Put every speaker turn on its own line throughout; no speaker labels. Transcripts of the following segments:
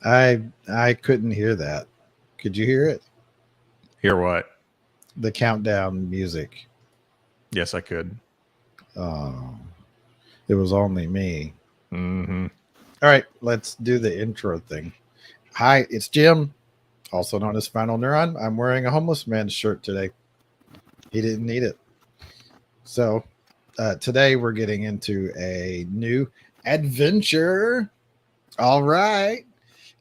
I couldn't hear that. Could you hear it?
Hear what?
The countdown music.
Yes, I could.
Oh, it was only me.
Mm-hmm.
All right, let's do the intro thing. Hi, it's Jim, also known as Final Neuron. I'm wearing a homeless man's shirt today. He didn't need it. So today we're getting into a new adventure. All right,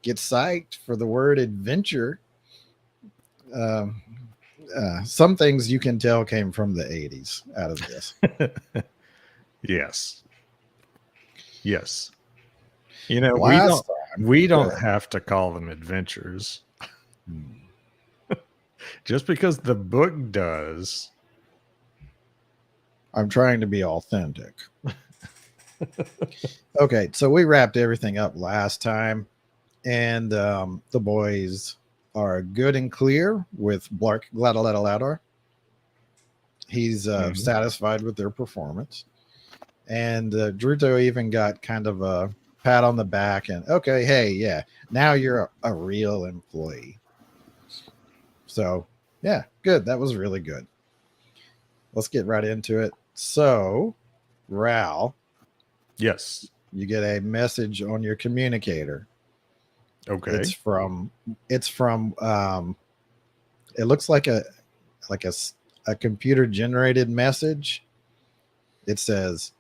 get psyched for the word adventure. Um, some things you can tell came from the 80s out of this.
Yes. Yes. You know,
Last time,
we
go
don't
ahead.
have to call them adventures.
Hmm.
Just because the book does.
I'm trying to be authentic. Okay, so we wrapped everything up last time, and the boys are good and clear with Blark Gladalaladar. He's
Mhm.
satisfied with their performance. And Druto even got kind of a pat on the back and, okay, hey, yeah, now you're a real employee. So, yeah, good. That was really good. Let's get right into it. So, Ral,
Yes.
you get a message on your communicator. It's
Okay.
from it's from it looks like like a, s- a computer generated message. It says,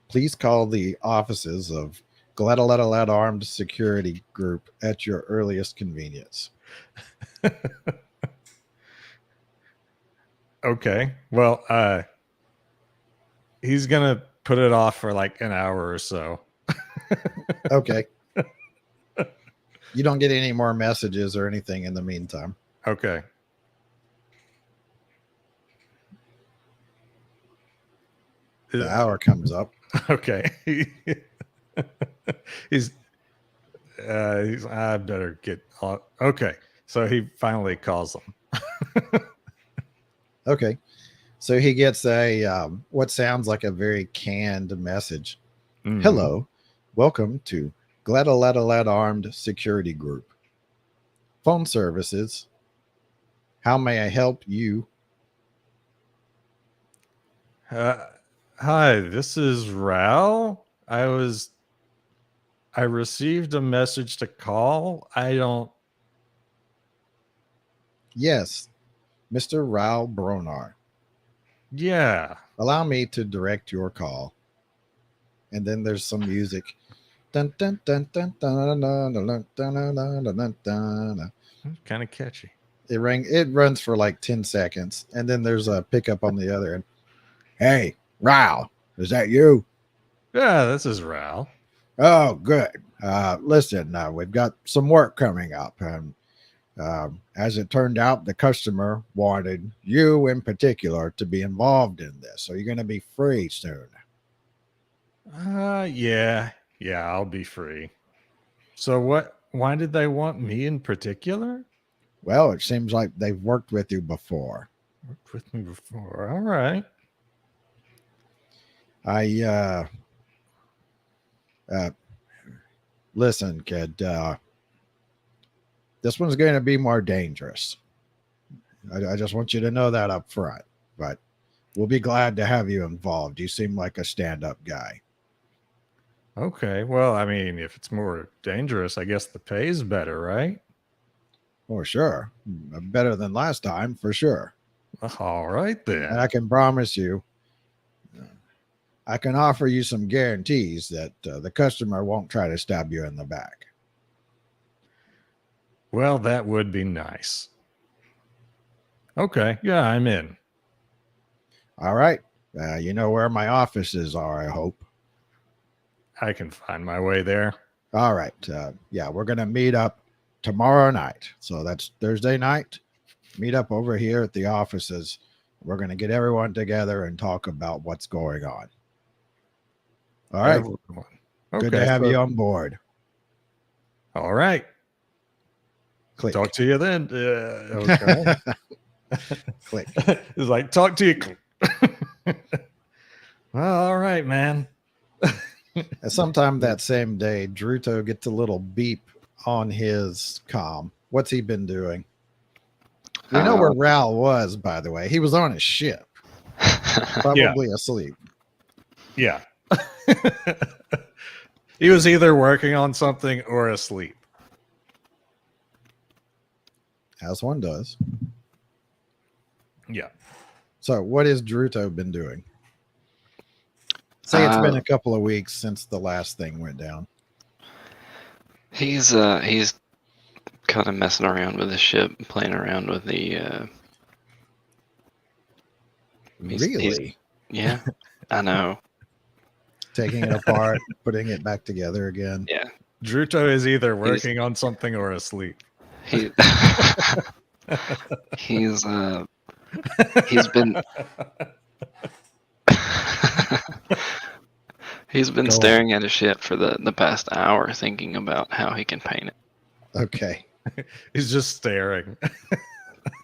please call the offices of Gladalad Armed Security Group at your earliest convenience.
Okay. Well, he's gonna put it off for like an hour or so.
Okay. You don't get any more messages or anything in the meantime.
Okay.
The hour comes up.
Okay. he's I better get on. Okay. So he finally calls them.
Okay. So he gets a what sounds like a very canned message.
Hmm.
Hello. Welcome to Gladalad Armed Security Group. Phone services. How may I help you?
Uh, Hi, this is Ral. I received a message to call. I don't.
Yes, Mr. Raul Bronar.
Yeah.
Allow me to direct your call. And then there's some music. Dun, dun, dun, dun, dun, dun, dun, dun, dun, dun, dun, dun, dun, dun.
Kind of catchy.
It runs for like 10 seconds. And then there's a pickup on the other end. Hey, Raul, is that you?
Yeah, this is Ral.
Oh, good. Listen, we've got some work coming up. And as it turned out, the customer wanted you in particular to be involved in this. So you're going to be free soon.
Yeah. Yeah, I'll be free. So what? Why did they want me in particular?
Well, it seems like they've worked with you before.
Worked with me before. All right.
I uh, listen, kid. This one's going to be more dangerous. I just want you to know that up front. But we'll be glad to have you involved. You seem like a stand-up guy.
Okay. Well, I mean, if it's more dangerous, I guess the pay's better, right?
For sure, better than last time, for sure.
All right
And I
then.
can promise you, I can offer you some guarantees that the customer won't try to stab you in the back.
Well, that would be nice. Okay. Yeah, I'm in.
All right. You know where my offices are, I hope.
I can find my way there.
All right. Yeah, we're going to meet up tomorrow night. So that's Thursday night. Meet up over here at the offices. We're going to get everyone together and talk about what's going on. All right.
Everyone.
Good to
Okay.
have
So,
you on board.
all right. Talk
Click.
to you then. Okay.
Click.
It's like, talk to you. Well, all right, man.
And sometime that same day, Druto gets a little beep on his comm. What's he been doing? We know where Ral was, by the way. He was on his ship, probably asleep.
Yeah. He was either working on something or asleep.
As one does.
Yeah.
So, what has Druto been doing? Say it's been a couple of weeks since the last thing went down.
He's kind of messing around with the ship, playing around with the.
Really?
Yeah, I know.
Taking it apart, putting it back together again.
Yeah.
Druto is either working on something or asleep.
He he's been he's been staring at a ship for the past hour, thinking about how he can paint it.
Okay.
He's just staring.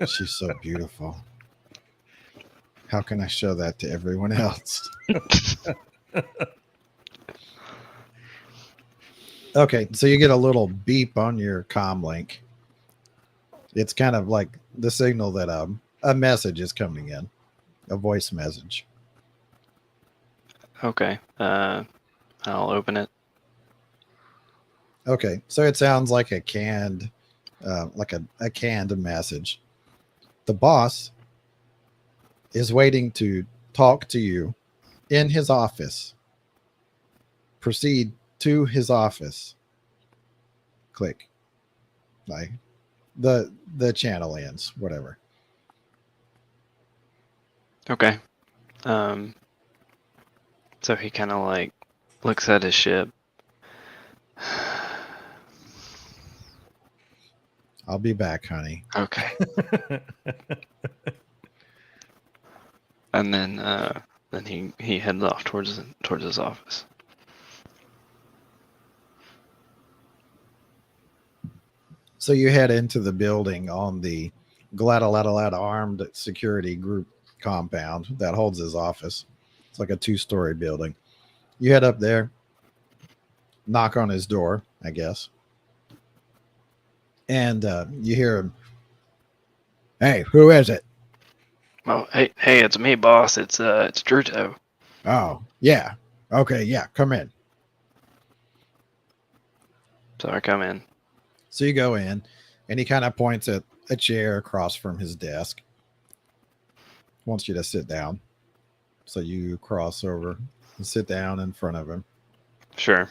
She's so beautiful. How can I show that to everyone else? Okay, so you get a little beep on your comm link. It's kind of like the signal that a message is coming in, a voice message.
Okay. I'll open it.
Okay, so it sounds like a canned message. The boss is waiting to talk to you in his office. Proceed to his office. Click. Like the channel ends, whatever.
Okay. So he kind of like looks at his ship.
I'll be back, honey.
Okay. And then he heads off towards his office.
So you head into the building on the Gladaladalad armed security group compound that holds his office. It's like a 2-story building. You head up there, knock on his door, I guess. And you hear him, "Hey, who is it?"
Oh, hey, it's me, boss. It's Druto.
"Oh, yeah. Okay, yeah, come in."
So I come in.
So you go in, and he kind of points at a chair across from his desk. Wants you to sit down. So you cross over and sit down in front of him.
Sure.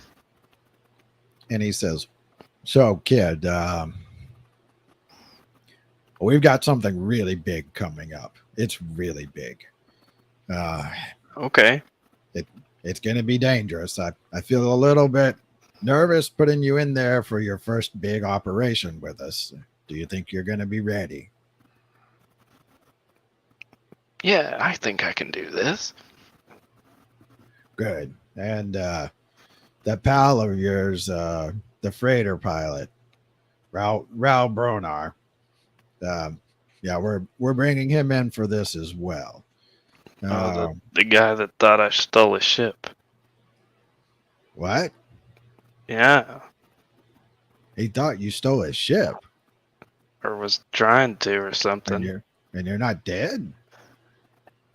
And he says, "So, kid, we've got something really big coming up. It's really big.
Okay.
It's going to be dangerous. I feel a little bit nervous putting you in there for your first big operation with us. Do you think you're going to be ready?"
Yeah, I think I can do this.
Good. And that pal of yours, the freighter pilot, Raul Bronar, yeah, we're bringing him in for this as well.
The guy that thought I stole his ship.
What?
Yeah.
He thought you stole his ship,
Or was trying to, or something.
and you're not dead?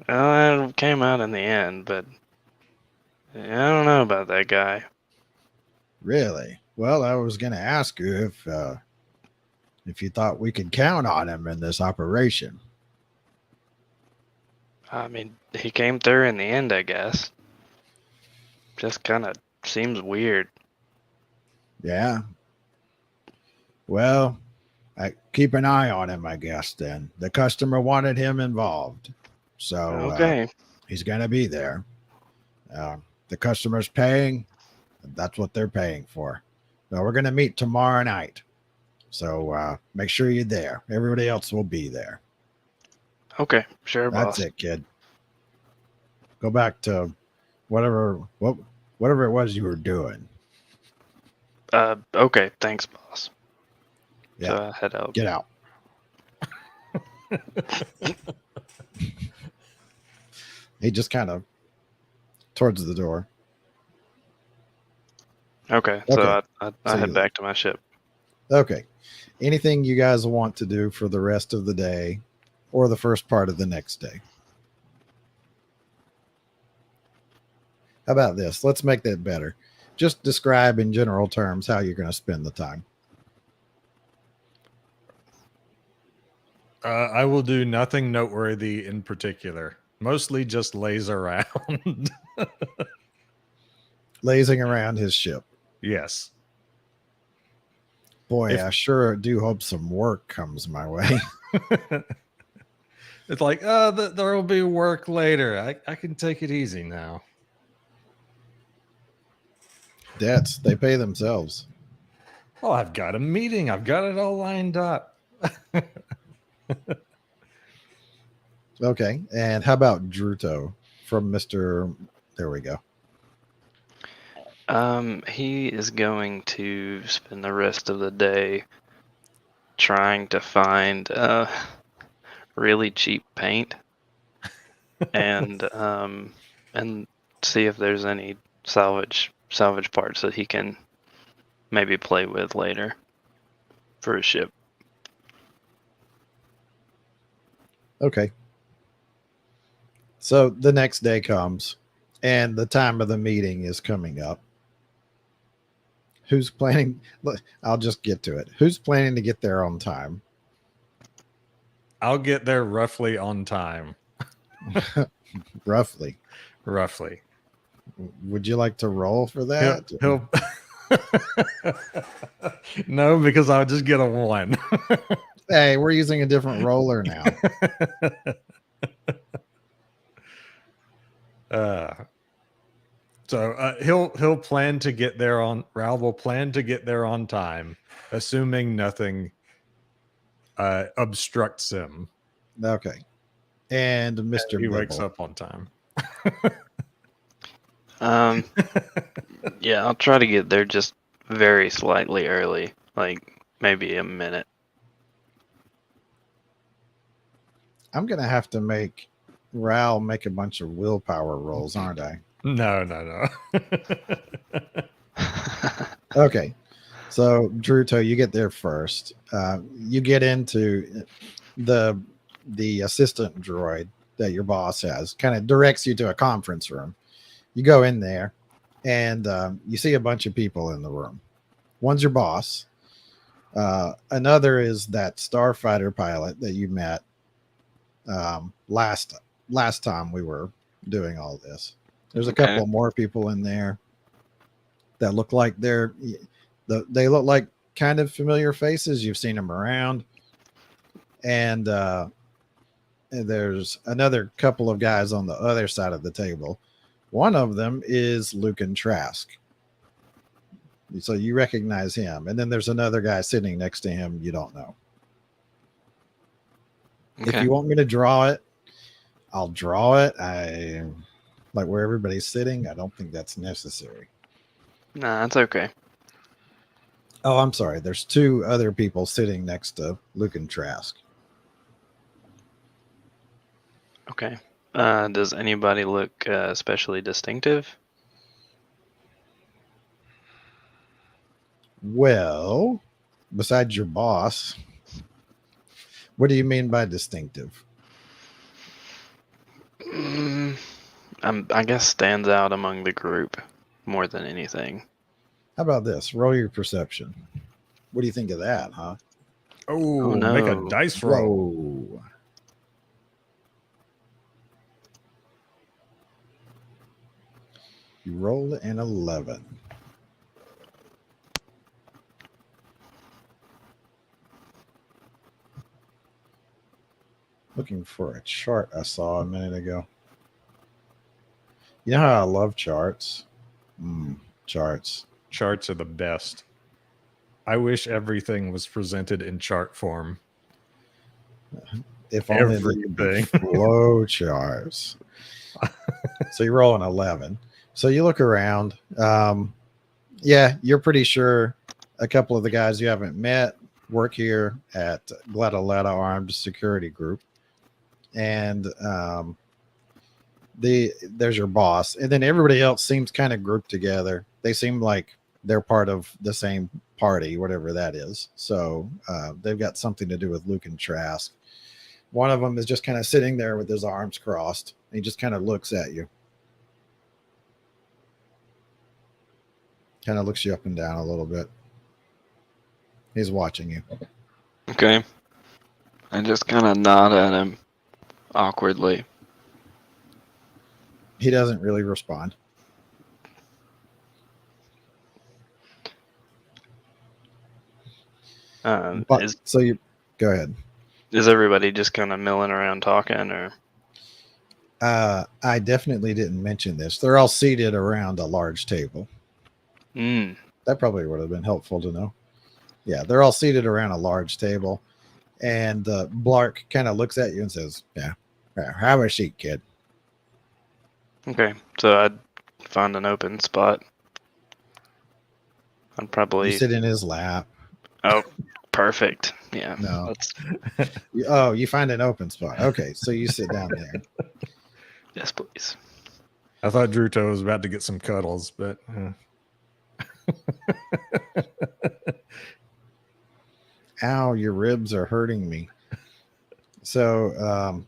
Well, it came out in the end, but I don't know about that guy.
Really? Well, I was going to ask you if you thought we could count on him in this operation.
I mean, he came through in the end, I guess. Just kind of seems weird.
Yeah. Well, I keep an eye on him, I guess. Then the customer wanted him involved, so
Okay.
he's going to be there. The customer's paying. That's what they're paying for. So we're going to meet tomorrow night. So make sure you're there. Everybody else will be there.
Okay, sure, boss.
That's it, kid. Go back to whatever it was you were doing.
Okay, thanks, boss.
Yeah.
So I head out.
Get out. He just kind of towards the door.
Okay, so I
So
head
you-
back to my ship.
Okay. Anything you guys want to do for the rest of the day or the first part of the next day? How about this? Let's make that better. Just describe in general terms how you're going to spend the time.
I will do nothing noteworthy in particular. Mostly just lays around.
Lazing around his ship.
Yes.
Boy,
If-
I sure do hope some work comes my way.
It's like, there will be work later. I can take it easy now.
Debts, they pay themselves.
Oh, I've got a meeting. I've got it all lined up.
Okay. And how about Druto from Mr. There we go.
He is going to spend the rest of the day trying to find really cheap paint and see if there's any salvage parts that he can maybe play with later for his ship.
Okay. So the next day comes and the time of the meeting is coming up. Who's planning? Look, I'll just get to it. Who's planning to get there on time?
I'll get there roughly on time.
Roughly.
Roughly.
Would you like to roll for that?
He'll No, because I'll just get a 1.
Hey, we're using a different roller now.
So he'll plan to get there on. Raul will plan to get there on time, assuming nothing obstructs him.
Okay. And Mr.
He wakes
Bibble.
up on time.
Yeah, I'll try to get there just very slightly early, like maybe a minute.
I'm going to have to make Raul make a bunch of willpower rolls, aren't I?
No.
Okay. So, Druto, you get there first. You get into the assistant droid that your boss has, kind of directs you to a conference room. You go in there and you see a bunch of people in the room. One's your boss. Another is that starfighter pilot that you met last time we were doing all this. There's a couple more people in there that look like they look like kind of familiar faces. You've seen them around. And there's another couple of guys on the other side of the table. One of them is Lucan Trask. So you recognize him. And then there's another guy sitting next to him you don't know.
Okay.
If you want me to draw it, I'll draw it. I like where everybody's sitting. I don't think that's necessary.
Nah, that's okay.
Oh, I'm sorry. There's 2 other people sitting next to Lucan Trask.
Okay. Does anybody look especially distinctive?
Well, besides your boss, what do you mean by distinctive?
I guess stands out among the group more than anything.
How about this? Roll your perception. What do you think of that, huh?
Oh,
no.
Make a dice roll.
Whoa. You rolled an 11. Looking for a chart I saw a minute ago. You know how I love charts? Charts.
Charts are the best. I wish everything was presented in chart form.
If only everything. Flow charts. So you roll an 11. So you look around. Yeah, you're pretty sure a couple of the guys you haven't met work here at Gladaletta Armed Security Group. And there's your boss. And then everybody else seems kind of grouped together. They seem like they're part of the same party, whatever that is. So they've got something to do with Luke and Trask. One of them is just kind of sitting there with his arms crossed. He just kind of looks at you. Kind of looks you up and down a little bit. He's watching you.
Okay. I just kind of nod at him awkwardly.
He doesn't really respond. But, so you go ahead.
Is everybody just kind of milling around talking, or?
I definitely didn't mention this. They're all seated around a large table. That probably would have been helpful to know. Yeah, they're all seated around a large table, and Blark kind of looks at you and says, "Yeah, have a seat, kid."
Okay, so I'd find an open spot. I'd probably
You sit in his lap.
Oh, perfect. Yeah.
No. Oh, you find an open spot. Okay, so you sit down there.
Yes, please.
I thought Druto was about to get some cuddles, but
Ow, your ribs are hurting me. So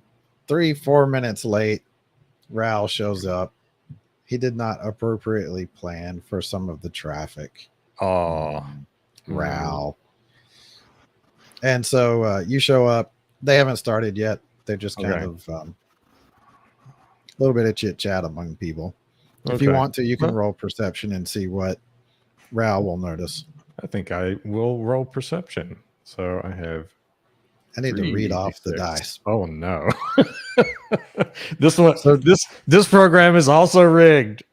3-4 minutes late, Raoul shows up. He did not appropriately plan for some of the traffic.
oh,
Raoul. And so you show up. They haven't started yet. They're just kind of a little bit of chit chat among people. If you want to, you can roll perception and see what Raoul will notice.
I think I will roll perception. So I have.
I need to read off the dice.
Oh no! This one. So this program is also rigged.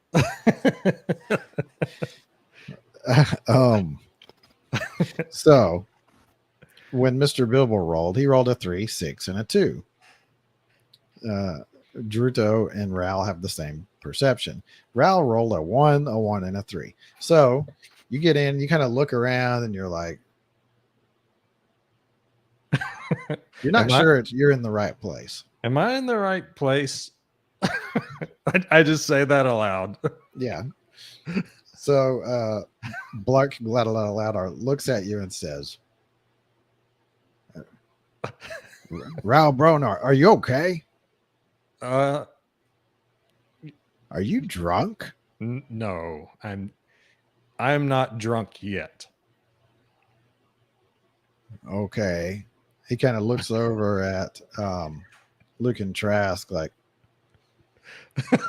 So when Mr. Bilbo rolled, he rolled a 3, 6, and a 2. Druto and Raoul have the same perception. Raoul rolled a 1, and a 3. So you get in, you kind of look around, and you're like, you're not sure you're in the right place.
Am I in the right place? I just say that aloud.
Yeah. So Blark Gladaloudar looks at you and says, Raoul Bronar, are you okay? Are you drunk?
No, I'm not drunk yet.
Okay. He kind of looks over at Luke and Trask like,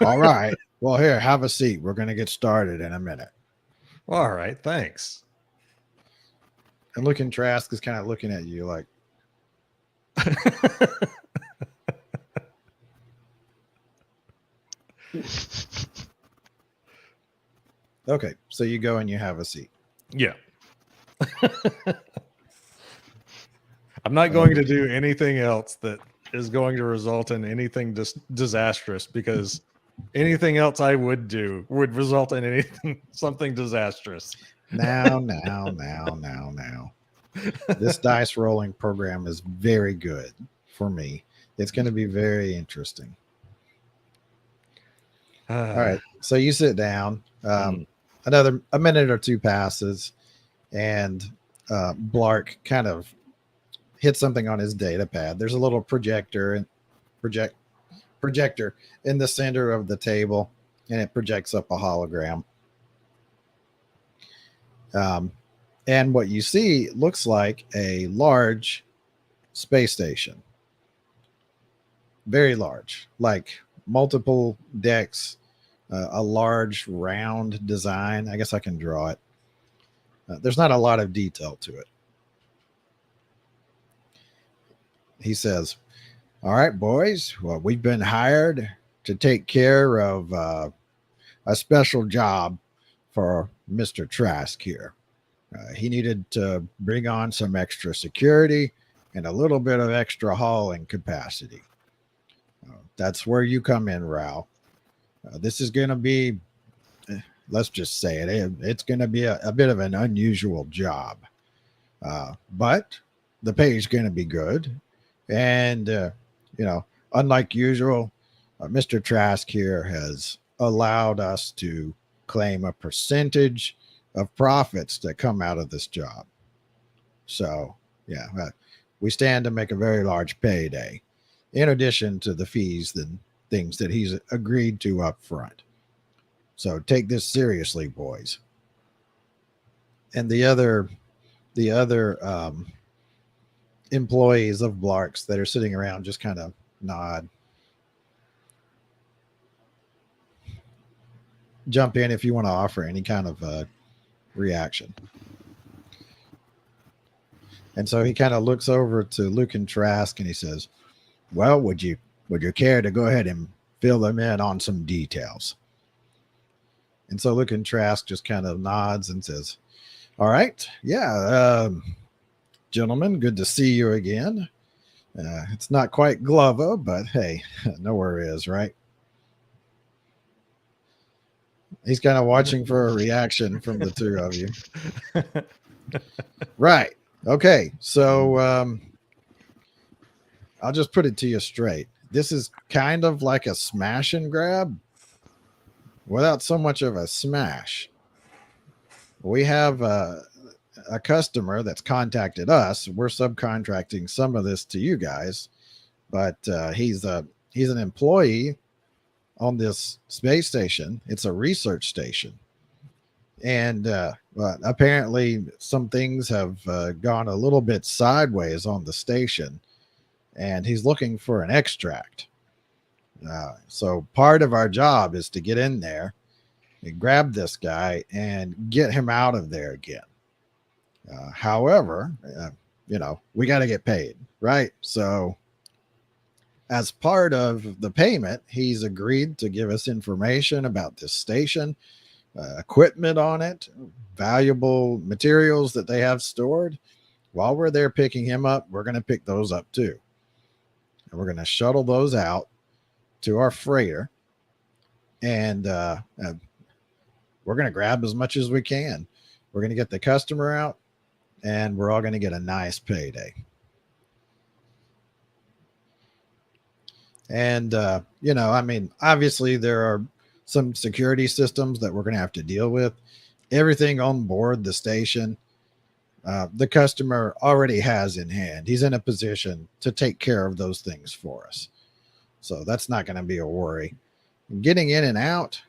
all right, well, here, have a seat. We're going to get started in a minute.
All right, thanks.
And Luke and Trask is kind of looking at you like, okay, so you go and you have a seat.
Yeah. I'm not going to do anything else that is going to result in anything disastrous, because anything else I would do would result in something disastrous.
Now. This dice rolling program is very good for me. It's going to be very interesting. All right. So you sit down. A minute or two passes, and Blark kind of hits something on his data pad. There's a little projector in the center of the table, and it projects up a hologram. And what you see looks like a large space station. Very large, like multiple decks, a large round design. I guess I can draw it. There's not a lot of detail to it. He says, all right, boys, well, we've been hired to take care of a special job for Mr. Trask here. He needed to bring on some extra security and a little bit of extra hauling capacity. That's where you come in, Raoul. This is going to be, let's just say it, it's going to be a bit of an unusual job. But the pay is going to be good. And, unlike usual, Mr. Trask here has allowed us to claim a percentage of profits that come out of this job. So, yeah, we stand to make a very large payday, in addition to the fees and things that he's agreed to up front. So take this seriously, boys. And the other employees of Blarks that are sitting around just kind of nod. Jump in if you want to offer any kind of reaction. And so he kind of looks over to Luke and Trask and he says, well, would you care to go ahead and fill them in on some details? And so Luke and Trask just kind of nods and says, all right, yeah, gentlemen, good to see you again. It's not quite Glover, but hey, nowhere is, right? He's kind of watching for a reaction from the two of you. Right. Okay. So I'll just put it to you straight. This is kind of like a smash and grab without so much of a smash. We have a customer that's contacted us. We're subcontracting some of this to you guys, but he's an employee on this space station. It's a research station. And but apparently some things have gone a little bit sideways on the station, and he's looking for an extract. So part of our job is to get in there and grab this guy and get him out of there again. However, we got to get paid, right? So as part of the payment, he's agreed to give us information about this station, equipment on it, valuable materials that they have stored. While we're there picking him up, we're going to pick those up too. And we're going to shuttle those out to our freighter. And we're going to grab as much as we can. We're going to get the customer out, and we're all going to get a nice payday. And, obviously there are some security systems that we're going to have to deal with. Everything on board the station, the customer already has in hand. He's in a position to take care of those things for us. So that's not going to be a worry. Getting in and out,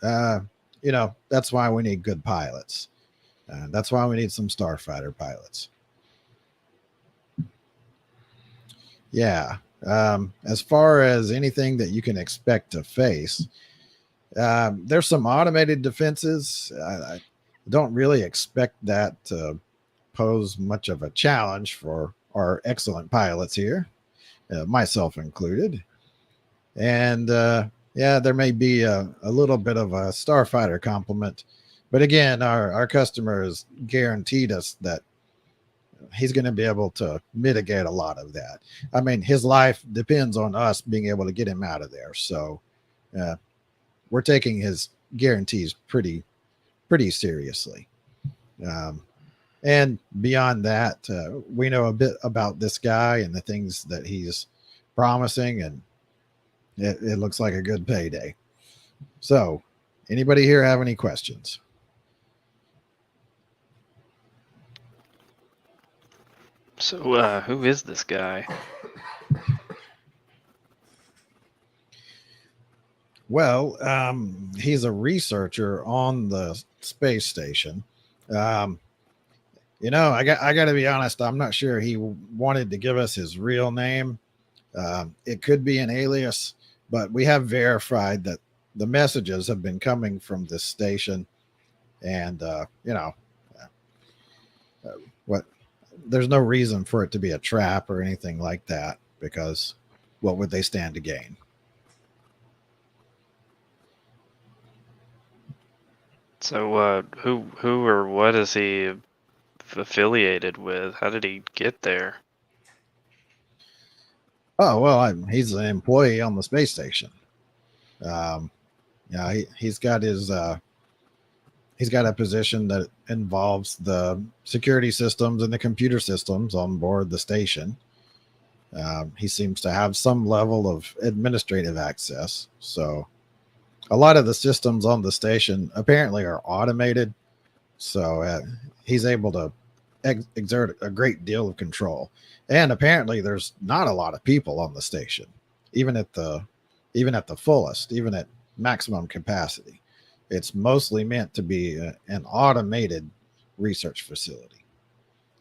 that's why we need good pilots. That's why we need some starfighter pilots. Yeah. As far as anything that you can expect to face, there's some automated defenses. I don't really expect that to pose much of a challenge for our excellent pilots here, myself included. And there may be a little bit of a starfighter complement, but again, our customer has guaranteed us that he's going to be able to mitigate a lot of that. I mean, his life depends on us being able to get him out of there. So we're taking his guarantees pretty seriously. And beyond that, we know a bit about this guy and the things that he's promising, and it looks like a good payday. So anybody here have any questions?
So who is this guy?
Well, he's a researcher on the space station. I got to be honest. I'm not sure he wanted to give us his real name. It could be an alias, but we have verified that the messages have been coming from this station, and there's no reason for it to be a trap or anything like that, because what would they stand to gain?
So who or what is he affiliated with? How did he get there?
Oh, well, he's an employee on the space station. He's got his he's got a position that involves the security systems and the computer systems on board the station. He seems to have some level of administrative access. So a lot of the systems on the station apparently are automated. So he's able to exert a great deal of control. And apparently, there's not a lot of people on the station, even at the fullest, even at maximum capacity. It's mostly meant to be an automated research facility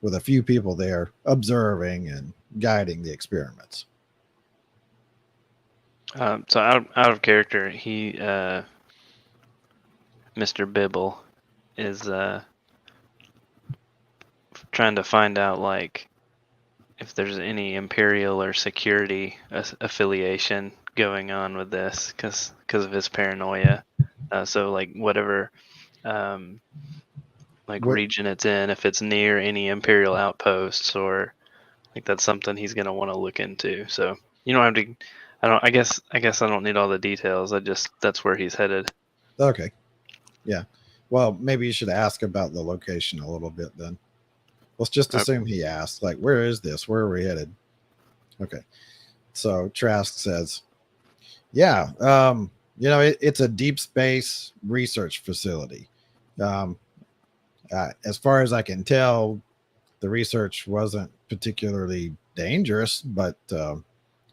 with a few people there observing and guiding the experiments.
So out of character, he Mr. Bibble is trying to find out like if there's any imperial or security affiliation going on with this because of his paranoia. So like whatever like
What-
region it's in, if it's near any imperial outposts or like that's something he's gonna want to look into. So you don't have to. I guess I don't need all the details. That's where he's headed.
Okay. Yeah. Well, maybe you should ask about the location a little bit then. Let's just assume he asked, like, where is this? Where are we headed? Okay. So Trask says, yeah, it's a deep space research facility. As far as I can tell, the research wasn't particularly dangerous, but,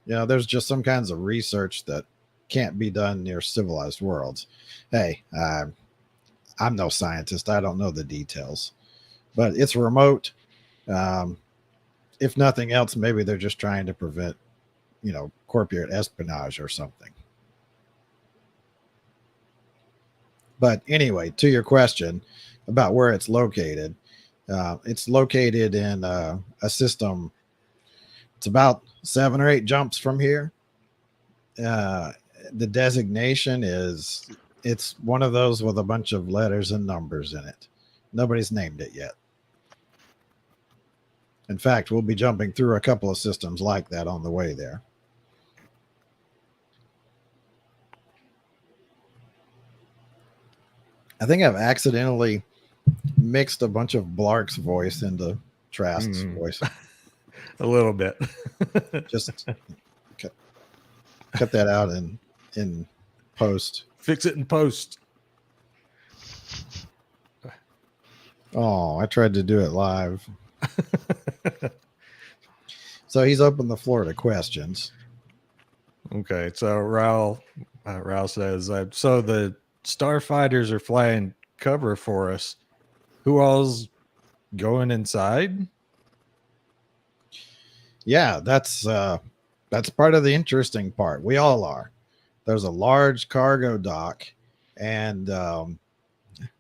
there's just some kinds of research that can't be done near civilized worlds. Hey, I'm no scientist. I don't know the details, but it's remote. If nothing else, maybe they're just trying to prevent, corporate espionage or something. But anyway, to your question about where it's located in a system. It's about 7 or 8 jumps from here. The designation it's one of those with a bunch of letters and numbers in it. Nobody's named it yet. In fact, we'll be jumping through a couple of systems like that on the way there. I think I've accidentally mixed a bunch of Blark's voice into Trask's voice.
A little bit.
Just cut that out in post.
Fix it in post.
Oh, I tried to do it live. So he's opened the floor to questions.
Okay, so Raul says, so the starfighters are flying cover for us. Who all's going inside?
Yeah, that's part of the interesting part. We all are. There's a large cargo dock, and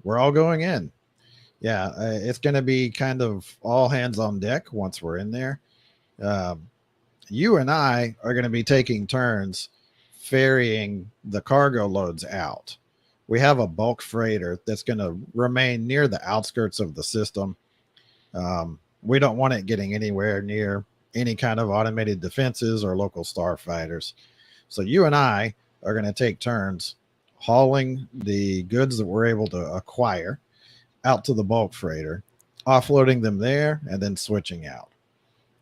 we're all going in. Yeah, it's going to be kind of all hands on deck once we're in there. You and I are going to be taking turns ferrying the cargo loads out. We have a bulk freighter that's going to remain near the outskirts of the system. We don't want it getting anywhere near any kind of automated defenses or local starfighters. So you and I are going to take turns hauling the goods that we're able to acquire out to the bulk freighter, offloading them there, and then switching out.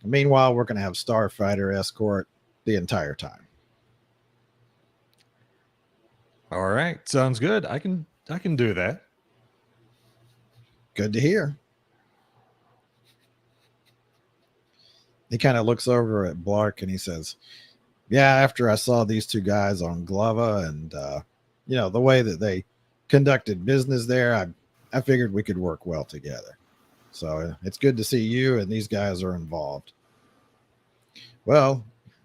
Meanwhile, we're going to have starfighter escort the entire time.
All right, sounds good. I can do that.
Good to hear. He kind of looks over at Blark and he says, yeah, after I saw these two guys on Glova and, the way that they conducted business there, I figured we could work well together. So it's good to see you and these guys are involved. Well,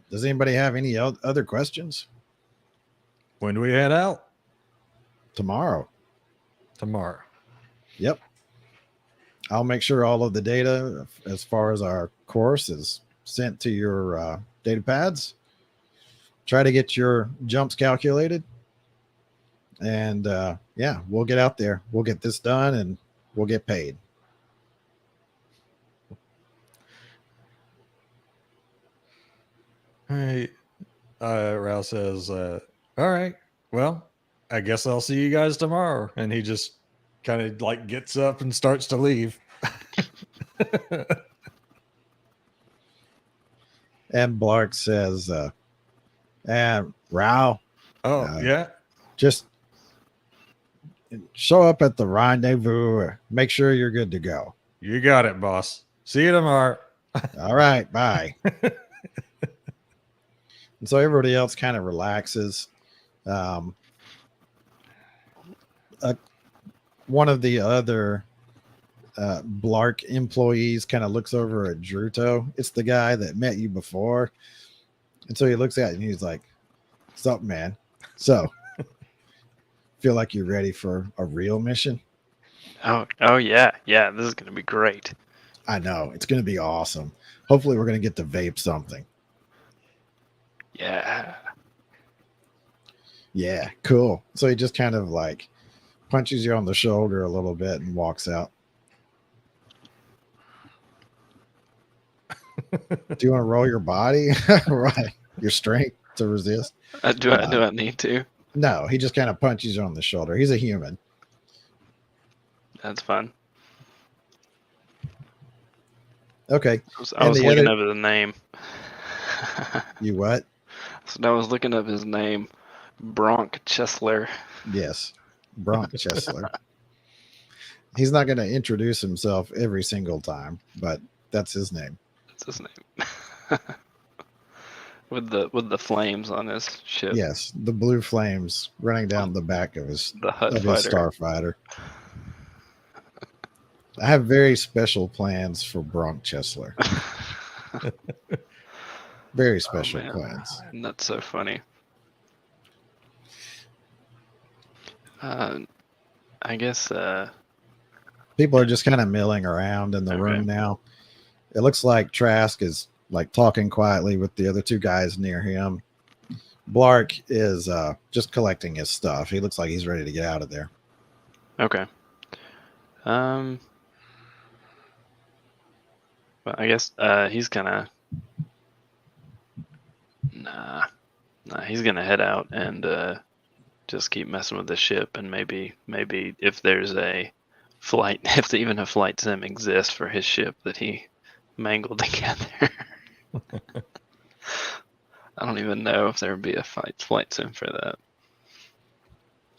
does anybody have any other questions?
When do we head out?
Tomorrow. Yep. I'll make sure all of the data as far as our course is sent to your data pads. Try to get your jumps calculated. And we'll get out there. We'll get this done and we'll get paid.
Hey, Raul says, all right, well, I guess I'll see you guys tomorrow. And he just kind of like gets up and starts to leave.
And Blark says, and Raul,
yeah.
just show up at the rendezvous. Make sure you're good to go.
You got it, boss. See you tomorrow.
All right, bye. And so everybody else kind of relaxes. Um, one of the other Blark employees kind of looks over at Druto. It's the guy that met you before. And so he looks at it and he's like, "What's up, man? So, feel like you're ready for a real mission?"
Oh yeah, yeah. This is gonna be great.
I know. It's going to be awesome. Hopefully, we're going to get to vape something.
Yeah.
Yeah, cool. So he just kind of like punches you on the shoulder a little bit and walks out. Do you want to roll your body? Right. Your strength to resist?
Do I need to?
No, he just kind of punches you on the shoulder. He's a human.
That's fun.
Okay.
I was looking up his name.
You what?
So I was looking up his name, Bronk Chesler.
Yes. Bronk Chesler. He's not going to introduce himself every single time, but that's his name.
That's his name. with the flames on his ship.
Yes, the blue flames running down the back of his
Hut
starfighter. I have very special plans for Bronk Chesler. Very special plans.
That's so funny. I guess
people are just kind of milling around in the room now. It looks like Trask is like talking quietly with the other two guys near him. Blark is just collecting his stuff. He looks like he's ready to get out of there.
Okay. Well, I guess he's gonna. Nah, he's gonna head out and just keep messing with the ship, and maybe if there's a flight, if even a flight sim exists for his ship that he mangled together. I don't even know if there would be a flight sim for that.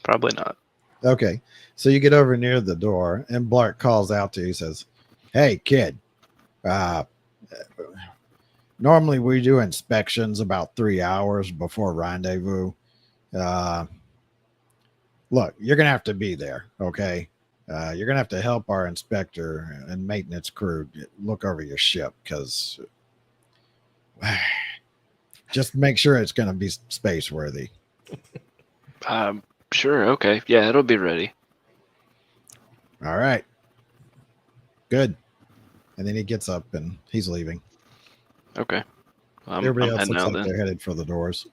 Probably not.
Okay, so you get over near the door, and Blark calls out to you. He says, "Hey, kid. Normally we do inspections about 3 hours before rendezvous. Look, you're gonna have to be there, okay? You're gonna have to help our inspector and maintenance crew look over your ship, because just make sure it's gonna be space worthy."
Sure, okay. Yeah, it'll be ready.
All right. Good. And then he gets up and he's leaving.
Okay.
Everybody else looks like they're headed for the doors.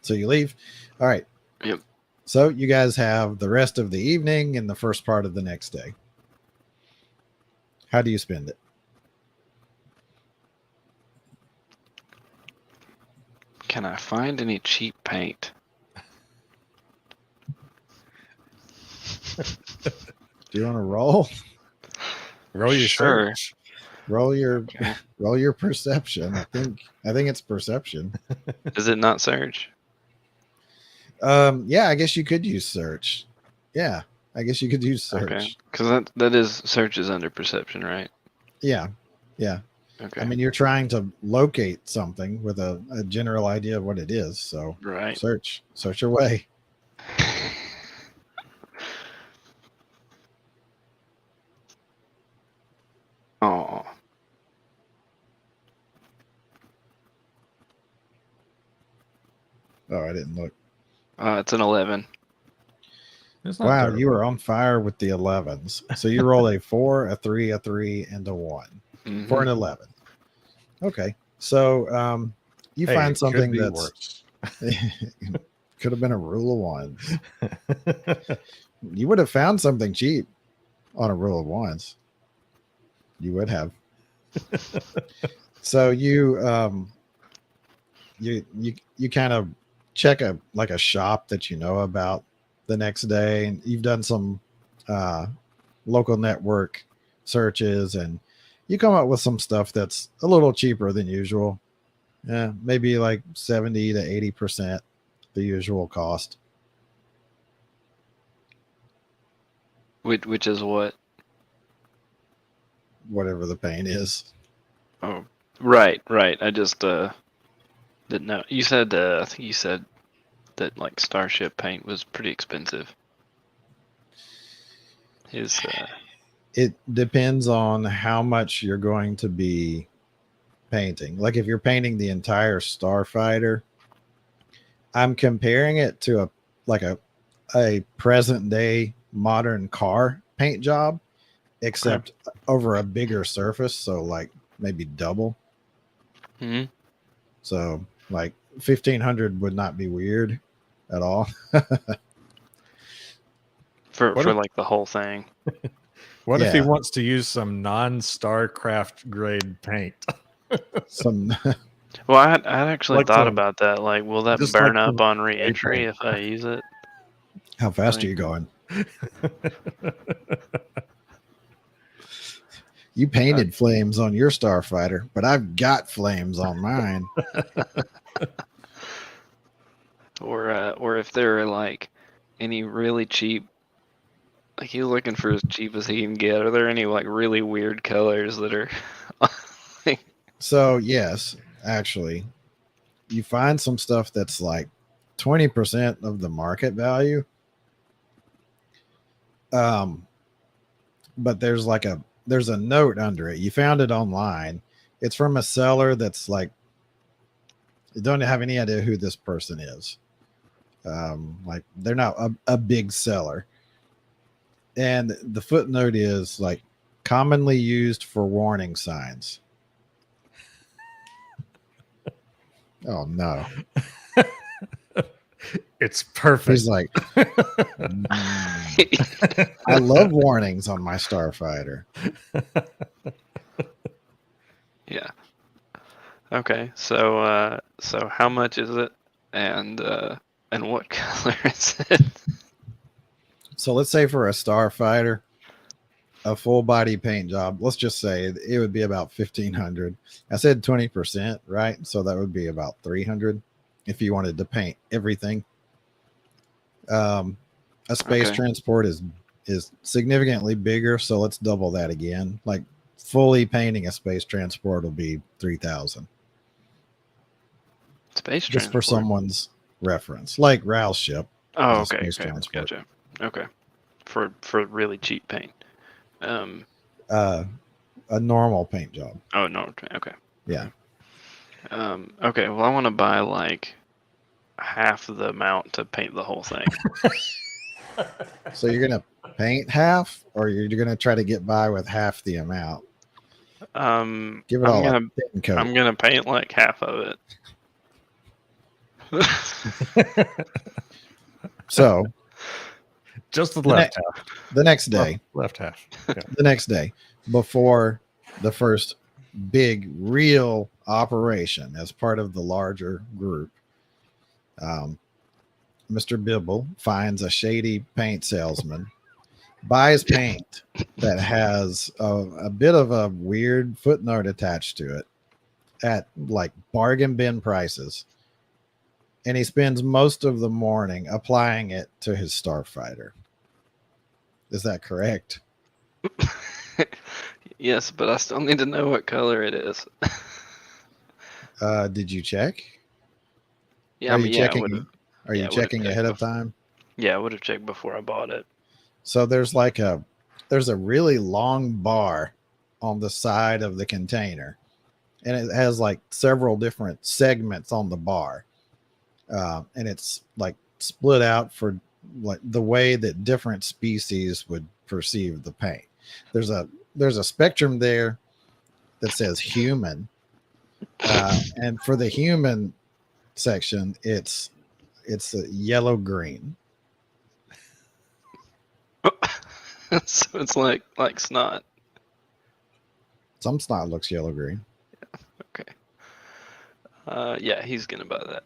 So you leave. All right.
Yep.
So you guys have the rest of the evening and the first part of the next day. How do you spend it?
Can I find any cheap paint?
Do you want to roll?
Roll your search.
Roll your perception. I think it's perception.
Is it not search?
Yeah, I guess you could use search. Yeah, I guess you could use search.
Okay, because that is search is under perception, right?
Yeah.
Okay.
I mean, you're trying to locate something with a general idea of what it is. So
right.
Search away.
Oh.
Oh, I didn't look.
It's an 11.
Wow, you were on fire with the 11s. So you roll a 4, a 3, a 3, and a 1 for an 11. Okay, so you find something that's could have been a rule of ones. You would have found something cheap on a rule of ones. You would have. So you kind of check a shop that you know about the next day, and you've done some local network searches, and you come up with some stuff that's a little cheaper than usual. Yeah, maybe like 70 to 80% the usual cost.
Which is what?
Whatever the paint is.
Oh, right. I just didn't know. You said I think you said that like Starship paint was pretty expensive. His
It depends on how much you're going to be painting. Like if you're painting the entire Starfighter, I'm comparing it to a present day modern car paint job, except over a bigger surface. So like maybe double.
hmm
So like 1500 would not be weird at all.
for
What if-
like the whole thing.
What if he
Yeah.
wants to use some non-StarCraft grade paint?
Some
Well, I had actually
Like
thought
the-
about that. Like, will that
just
burn
like
up
the
on re-entry
paint.
if I use it?
how fast are
Like-
you going? You painted flames on your Starfighter, but I've got flames on mine.
Or if there are like any really cheap, like he's looking for as cheap as he can get. Are there any like really weird colors that are?
So yes, actually, you find some stuff that's like 20% of the market value. But there's a note under it. You found it online. It's from a seller that's like, you don't have any idea who this person is. Like they're not a big seller. And the footnote is like commonly used for warning signs. Oh no.
It's perfect.
He's like, I love warnings on my Starfighter.
Yeah. Okay. So how much is it? And what color is it?
So let's say for a Starfighter, a full body paint job, let's just say it would be about 1500. I said 20%, right? So that would be about 300 if you wanted to paint everything. A space
Okay.
transport is significantly bigger, so let's double that again. Like fully painting a space transport will be 3000.
Space
Just for
transport.
someone's reference, like Rao's ship.
Oh,
is a
okay.
space transport.
Gotcha. Okay. For really cheap paint.
A normal paint job.
Oh no. Okay.
Yeah.
Okay. Well, I want to buy like half the amount to paint the whole thing.
So you're gonna paint half, or you're gonna try to get by with half the amount? Give it all a thin coat.
I'm gonna paint like half of it.
So
Just the
The
left half.
the next day,
Left half. Yeah.
the next day, before the first big real operation as part of the larger group, Mr. Bibble finds a shady paint salesman, buys paint that has a bit of a weird footnote attached to it at like bargain bin prices. And he spends most of the morning applying it to his Starfighter. Is that correct?
Yes, but I still need to know what color it is.
Did you check?
Yeah,
Are
I
you
mean, yeah, I
checking?
would've-
Are
yeah,
you
I would've
checking
checked
ahead of
before.
time?
yeah, I would have checked before I bought it.
So there's a really long bar on the side of the container, and it has like several different segments on the bar, and it's like split out for like the way that different species would perceive the paint. There's a spectrum there that says human, and for the human section, it's a yellow green.
So it's like snot.
Some snot looks yellow green.
Okay. Yeah, he's gonna buy that.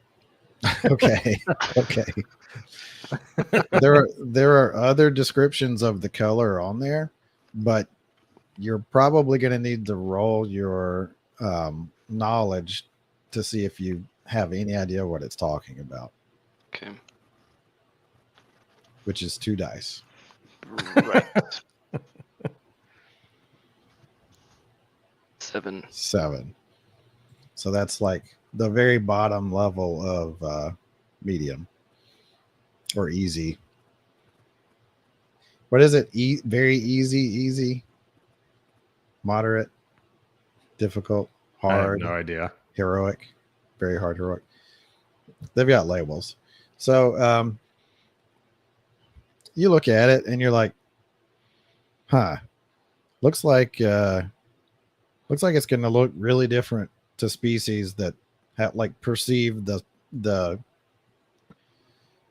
Okay. Okay. There are other descriptions of the color on there, but you're probably going to need to roll your knowledge to see if you have any idea what it's talking about,
Okay.
which is 2 dice.
Right. 7.
7. So that's like the very bottom level of medium or easy. What is it? Very easy, moderate, difficult,
I have
hard,
no idea.
heroic, very hard, heroic. They've got labels. So you look at it and you're like, huh, looks like it's going to look really different to species that have like perceive the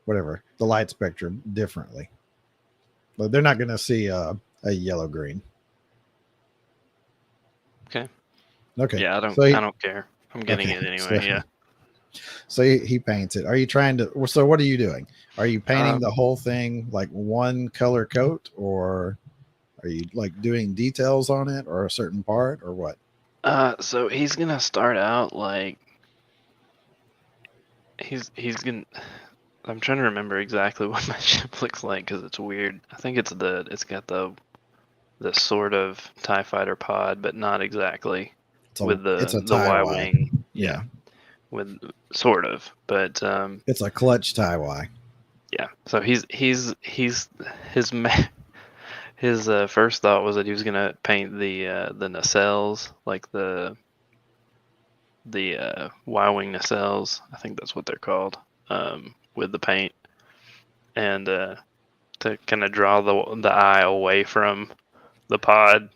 whatever the light spectrum differently. But they're not going to see a yellow green.
Okay.
Okay.
Yeah, I
So he-
don't care. I'm getting
okay,
it anyway.
so-
Yeah.
So he paints it. Are you trying to? So what are you doing? Are you painting the whole thing like one color coat, or are you like doing details on it, or a certain part, or what?
So he's gonna start out like he's gonna. I'm trying to remember exactly what my ship looks like because it's weird. I think it's got the sort of TIE fighter pod, but not exactly with
it's a
the
tie
Y
Y.
wing.
Yeah,
With sort of, but
it's a clutch tie Y.
yeah. So his first thought was that he was gonna paint the nacelles, like the Y-wing nacelles. I think that's what they're called, with the paint, and to kind of draw the eye away from the pod.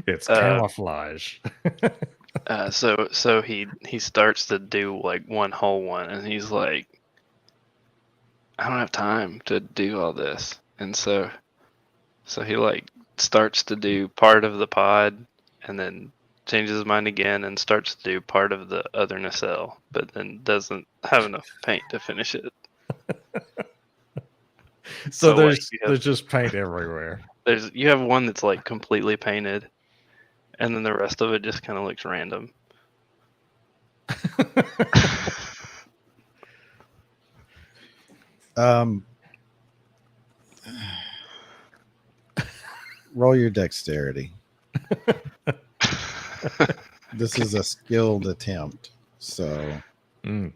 It's camouflage.
So he starts to do like one whole one, and he's like, I don't have time to do all this, and so he like starts to do part of the pod, and then changes his mind again and starts to do part of the other nacelle, but then doesn't have enough paint to finish it.
So
like,
there's just paint everywhere.
You have one that's like completely painted, and then the rest of it just kind of looks random.
Roll your dexterity. This is a skilled attempt, so
Mm.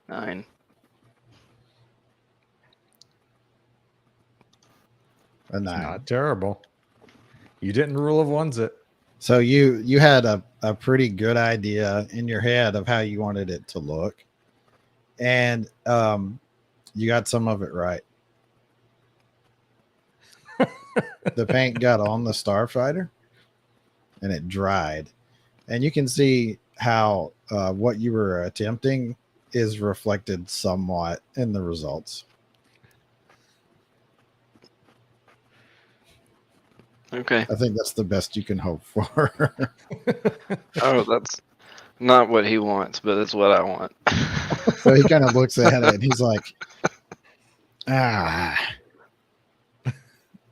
Nine.
a 9.
Not terrible. You didn't rule of ones it.
So you had a pretty good idea in your head of how you wanted it to look, and you got some of it right. The paint got on the starfighter, and it dried, and you can see how what you were attempting is reflected somewhat in the results.
Okay.
I think that's the best you can hope for.
Oh, that's not what he wants, but it's what I want.
So he kind of looks at it and he's like,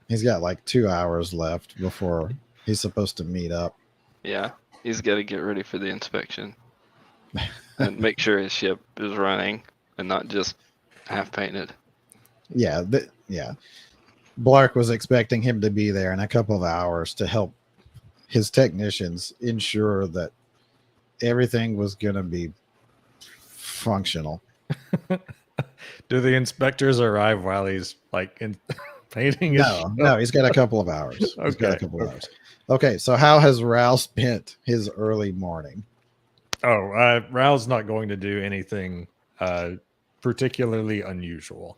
he's got like 2 hours left before he's supposed to meet up.
Yeah, he's got to get ready for the inspection and make sure his ship is running and not just half painted.
Yeah. Blark was expecting him to be there in a couple of hours to help his technicians ensure that everything was going to be functional.
Do the inspectors arrive while he's like painting his
No, he's got a couple of hours. He's got a couple of hours. Okay, so how has Ral spent his early morning?
Oh, Raoul's not going to do anything particularly unusual.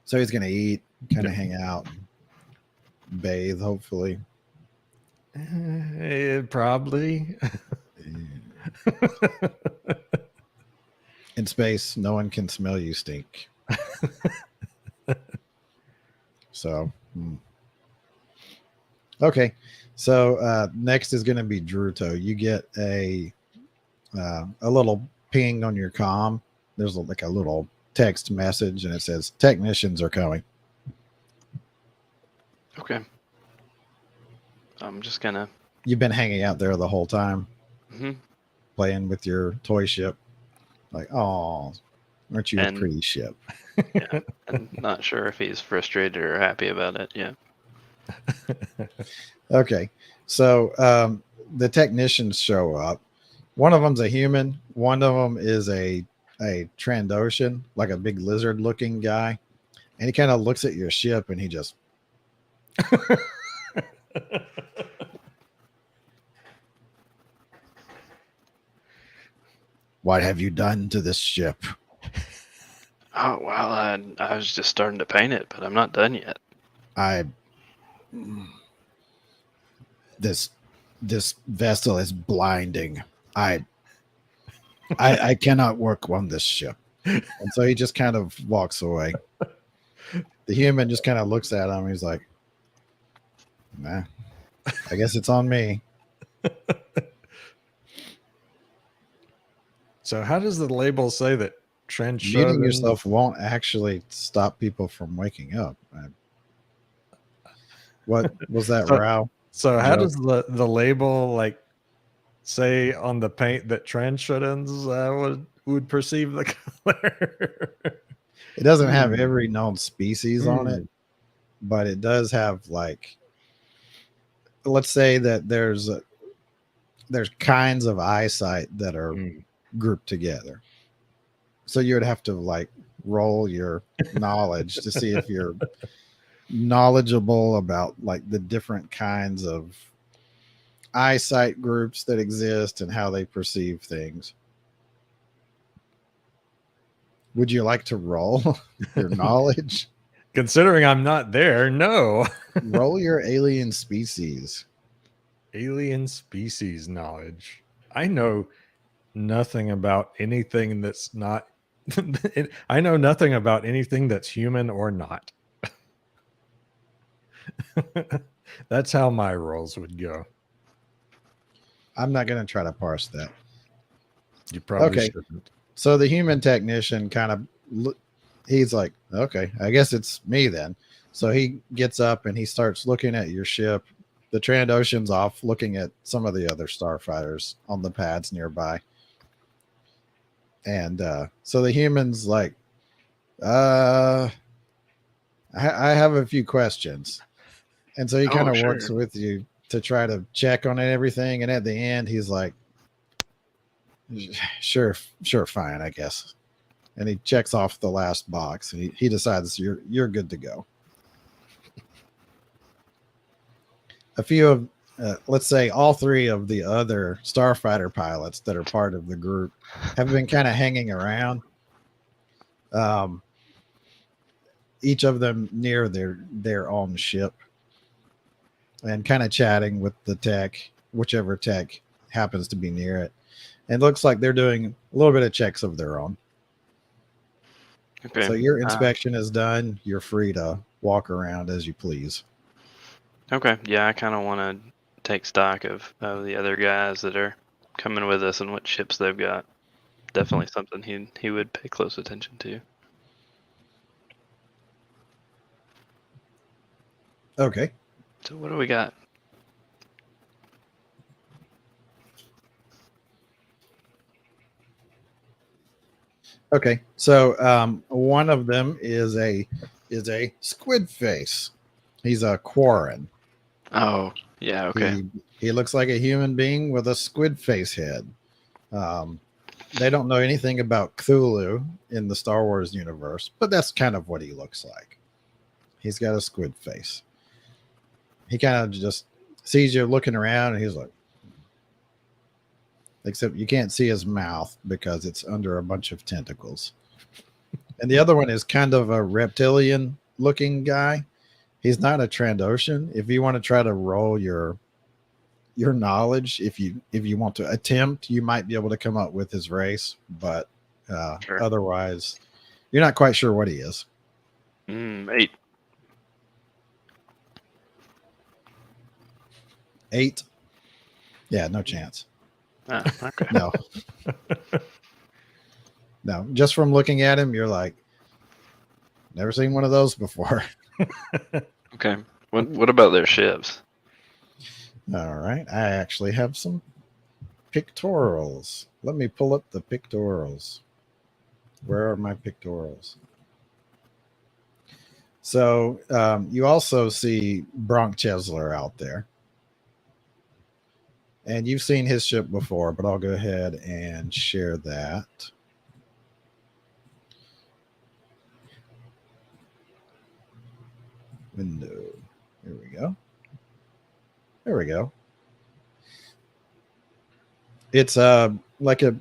So he's going to eat, kind of hang out, bathe, hopefully.
Probably.
In space, no one can smell you stink. So, okay. So next is going to be Druto. You get a little ping on your comm. There's like a little text message, and it says technicians are coming.
Okay. I'm just gonna.
You've been hanging out there the whole time,
Mhm.
playing with your toy ship. Like, oh, aren't you a
And
pretty ship?
yeah, I'm not sure if he's frustrated or happy about it. Yeah.
Okay. So the technicians show up. One of them's a human. One of them is a Trandoshan, like a big lizard looking guy. And he kind of looks at your ship and he just, what have you done to this ship?
Oh well, I was just starting to paint it, but I'm not done yet.
I this this vessel is blinding. I cannot work on this ship. And so he just kind of walks away. The human just kind of looks at him. He's like, nah, I guess it's on me.
So how does the label say that Trent
Muting
Shudden-
yourself won't actually stop people from waking up. What was that
So-
row?
So how
Joe?
does the label like say on the paint that Transhuddans would perceive the color?
It doesn't have
Hmm.
every known species on it, but it does have like, let's say that there's kinds of eyesight that are
Hmm.
grouped together. So you would have to like roll your knowledge to see if you're knowledgeable about like the different kinds of eyesight groups that exist and how they perceive things. Would you like to roll your knowledge?
Considering I'm not there, no.
Roll your alien species.
Alien species knowledge. I know nothing about anything that's not. I know nothing about anything that's human or not. That's how my rolls would go.
I'm not going to try to parse that.
You probably
Okay.
shouldn't.
So the human technician kind of he's like, okay, I guess it's me then. So he gets up and he starts looking at your ship. The Trandoshan's off looking at some of the other starfighters on the pads nearby. And so the human's like, I have a few questions. And so he kind of works
Sure.
with you to try to check on everything. And at the end, he's like, sure, fine, I guess. And he checks off the last box and he decides you're good to go. A few of let's say all three of the other starfighter pilots that are part of the group have been kind of hanging around, each of them near their own ship, and kind of chatting with the tech, whichever tech happens to be near it. And it looks like they're doing a little bit of checks of their own.
Okay.
So your inspection is done. You're free to walk around as you please.
Okay. Yeah, I kind of want to take stock of the other guys that are coming with us and what ships they've got. Definitely something he would pay close attention to.
Okay.
So what do we got?
Okay. So one of them is a squid face. He's a Quarren.
Oh, yeah. Okay.
He looks like a human being with a squid face head. They don't know anything about Cthulhu in the Star Wars universe, but that's kind of what he looks like. He's got a squid face. He kind of just sees you looking around and he's like, except you can't see his mouth because it's under a bunch of tentacles. And the other one is kind of a reptilian looking guy. He's not a Trandoshan. If you want to try to roll your knowledge, if you want to attempt, you might be able to come up with his race, but
Sure.
otherwise you're not quite sure what he is.
8.
8? Yeah, no chance.
Ah, okay.
No. No, just from looking at him, you're like, never seen one of those before.
Okay. What about their ships?
All right. I actually have some pictorials. Let me pull up the pictorials. Where are my pictorials? So you also see Bronk Chesler out there. And you've seen his ship before, but I'll go ahead and share that. Window. There we go. There we go. It's like a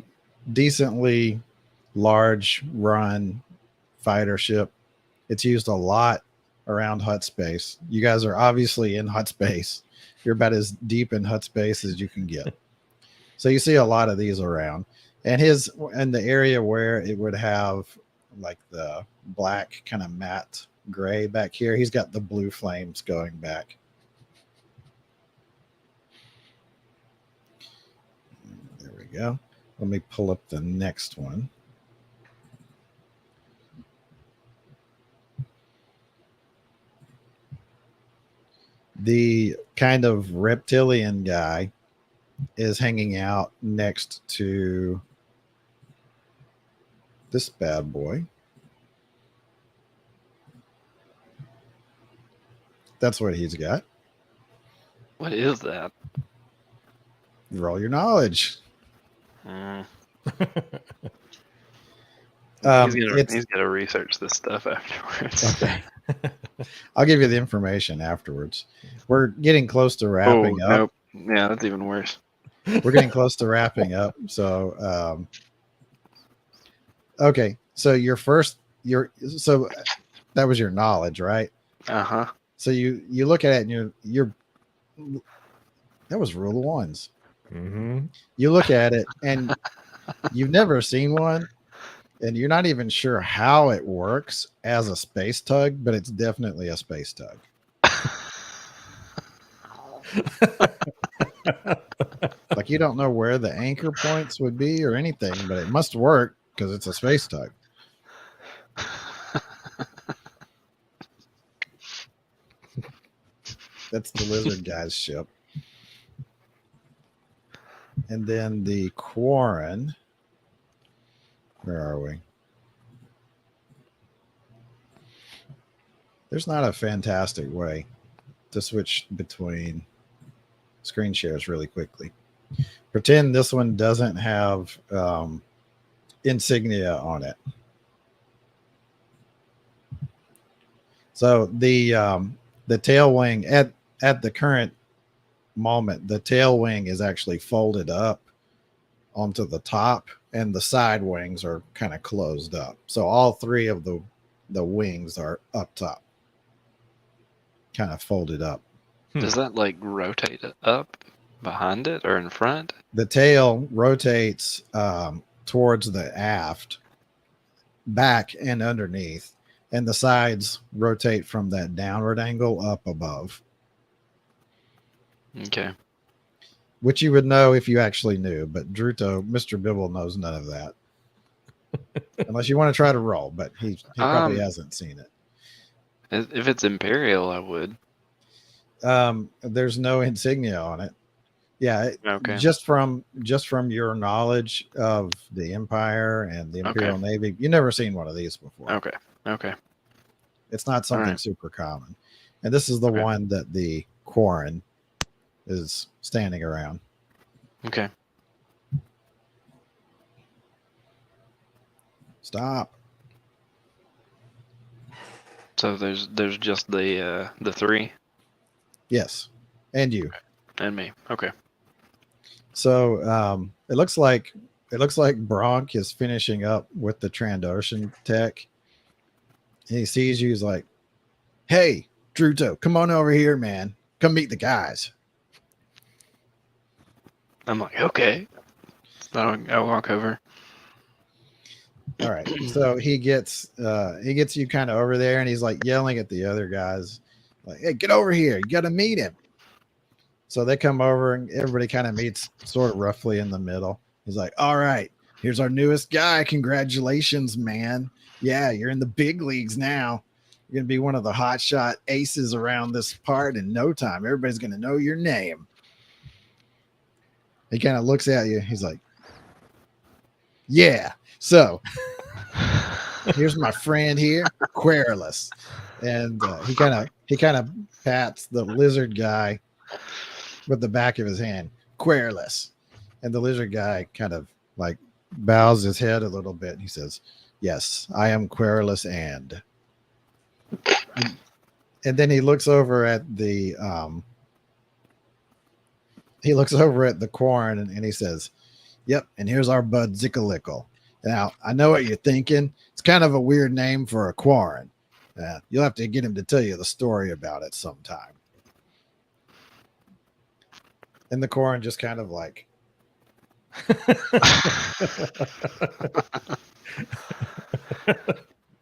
decently large run fighter ship. It's used a lot around hut space. You guys are obviously in hut space. You're about as deep in hut space as you can get. So you see a lot of these around. And the area where it would have like the black kind of matte gray back here, he's got the blue flames going back. There we go. Let me pull up the next one. The kind of reptilian guy is hanging out next to this bad boy. That's what he's got.
What is that?
Roll your knowledge.
Mm.
It's
He's got to research this stuff afterwards.
okay. I'll give you the information afterwards. We're getting close to wrapping up.
Nope. Yeah, that's even worse.
We're getting close to wrapping up. So, okay. So so that was your knowledge, right?
Uh-huh.
So you look at it and you're that was rule of ones.
Mm-hmm.
You look at it and you've never seen one, and you're not even sure how it works as a space tug, but it's definitely a space tug. Like you don't know where the anchor points would be or anything, but it must work because it's a space tug. That's the lizard guy's ship. And then the Quarren. Where are we? There's not a fantastic way to switch between screen shares really quickly. Pretend this one doesn't have insignia on it. So the tail wing at the current moment, the tail wing is actually folded up onto the top, and the side wings are kind of closed up. So all three of the wings are up top, kind of folded up.
Does that like rotate it up behind it or in front?
The tail rotates towards the aft, back and underneath, and the sides rotate from that downward angle up above.
Okay.
Which you would know if you actually knew, but Mr. Bibble knows none of that. Unless you want to try to roll, but he probably hasn't seen it.
If it's Imperial, I would.
There's no insignia on it. Yeah.
Okay.
Just from your knowledge of the Empire and the Imperial Navy, you've never seen one of these before.
Okay.
It's not something super common. And this is the one that the Quarren is standing around.
Okay.
Stop.
So there's just the three?
Yes. And you.
And me. Okay.
So it looks like Bronk is finishing up with the Trandoshan tech. And he sees you, he's like, "Hey, Druto, come on over here, man. Come meet the guys."
I'm like, okay. So I walk over.
All right. So he gets you kind of over there, and he's like yelling at the other guys, like, "Hey, get over here. You got to meet him." So they come over, and everybody kind of meets sort of roughly in the middle. He's like, "All right, here's our newest guy. Congratulations, man. Yeah, you're in the big leagues now." You're gonna be one of the hotshot aces around this part in no time. Everybody's gonna know your name. He kind of looks at you. He's like, yeah. So here's my friend here, Querulous. And he kind of pats the lizard guy with the back of his hand, Querulous. And the lizard guy kind of like bows his head a little bit. He says, yes, I am Querulous and then he looks over at the Quarren and he says, yep, and here's our bud Zickalickle. Now, I know what you're thinking. It's kind of a weird name for a Quarren. You'll have to get him to tell you the story about it sometime. And the Quarren just kind of like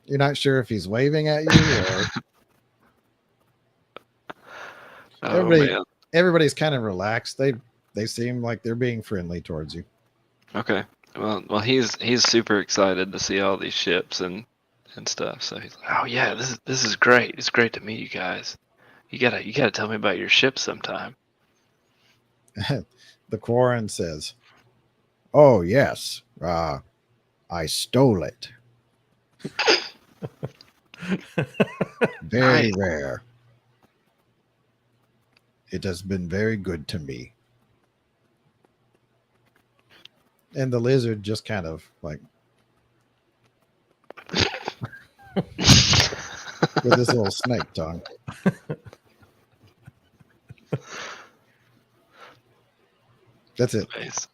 you're not sure if he's waving at you or everybody's kind of relaxed. They seem like they're being friendly towards you.
Okay. Well, he's super excited to see all these ships and stuff. So he's like, "Oh yeah, this is great. It's great to meet you guys. You gotta tell me about your ship sometime."
The Quarren says, "Oh yes, I stole it. Very
Nice.
rare. It has been very good to me." And the lizard just kind of like with this little snake tongue. That's it.
Nice.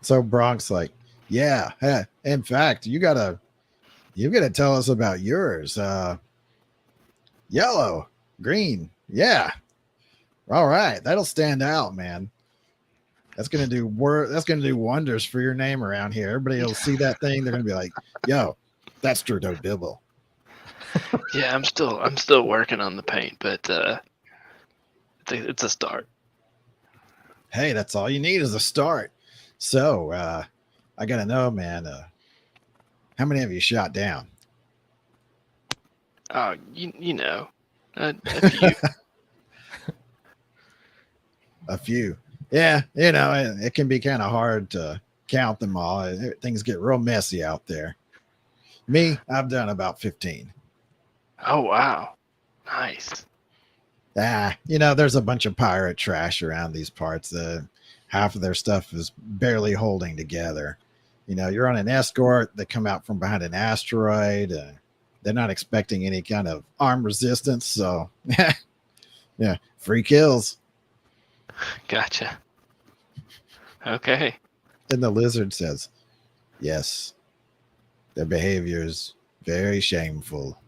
So Bronk's like, yeah, in fact, you gotta tell us about yours. Yellow, green, yeah. All right, that'll stand out, man. That's gonna do wonders for your name around here. Everybody will see that thing. They're gonna be like, yo, that's Trudeau Dibble.
Yeah, I'm still working on the paint, but it's a start.
Hey, that's all you need is a start. So I gotta know, man, how many have you shot down?
Oh, you know, a few.
A few. Yeah, you know, it can be kind of hard to count them all. Things get real messy out there. Me, I've done about 15.
Oh wow, nice.
You know, there's a bunch of pirate trash around these parts. Half of their stuff is barely holding together. You know, you're on an escort. They come out from behind an asteroid. They're not expecting any kind of armed resistance. So, yeah, free kills.
Gotcha. Okay.
And the lizard says, yes, their behavior is very shameful.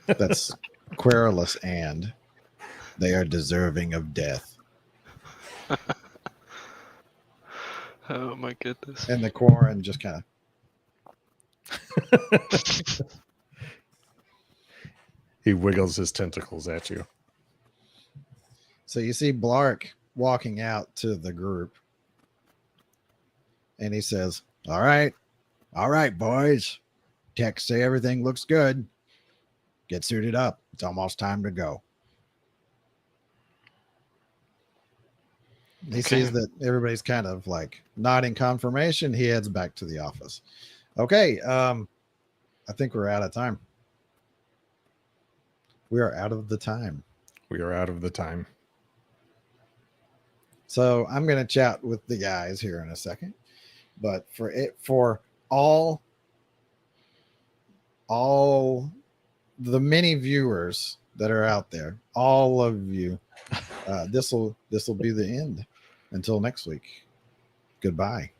That's querulous and they are deserving of death.
Oh my goodness.
And the Quarren just kind of
He wiggles his tentacles at you.
So you see Blark walking out to the group and he says, all right, boys. Techs say everything looks good. Get suited up. It's almost time to go. He sees that everybody's kind of like nodding confirmation. He heads back to the office. Okay. I think we're out of time. We are out of the time.
We are out of the time.
So I'm going to chat with the guys here in a second, but for all the many viewers that are out there, all of you, this will be the end until next week. Goodbye.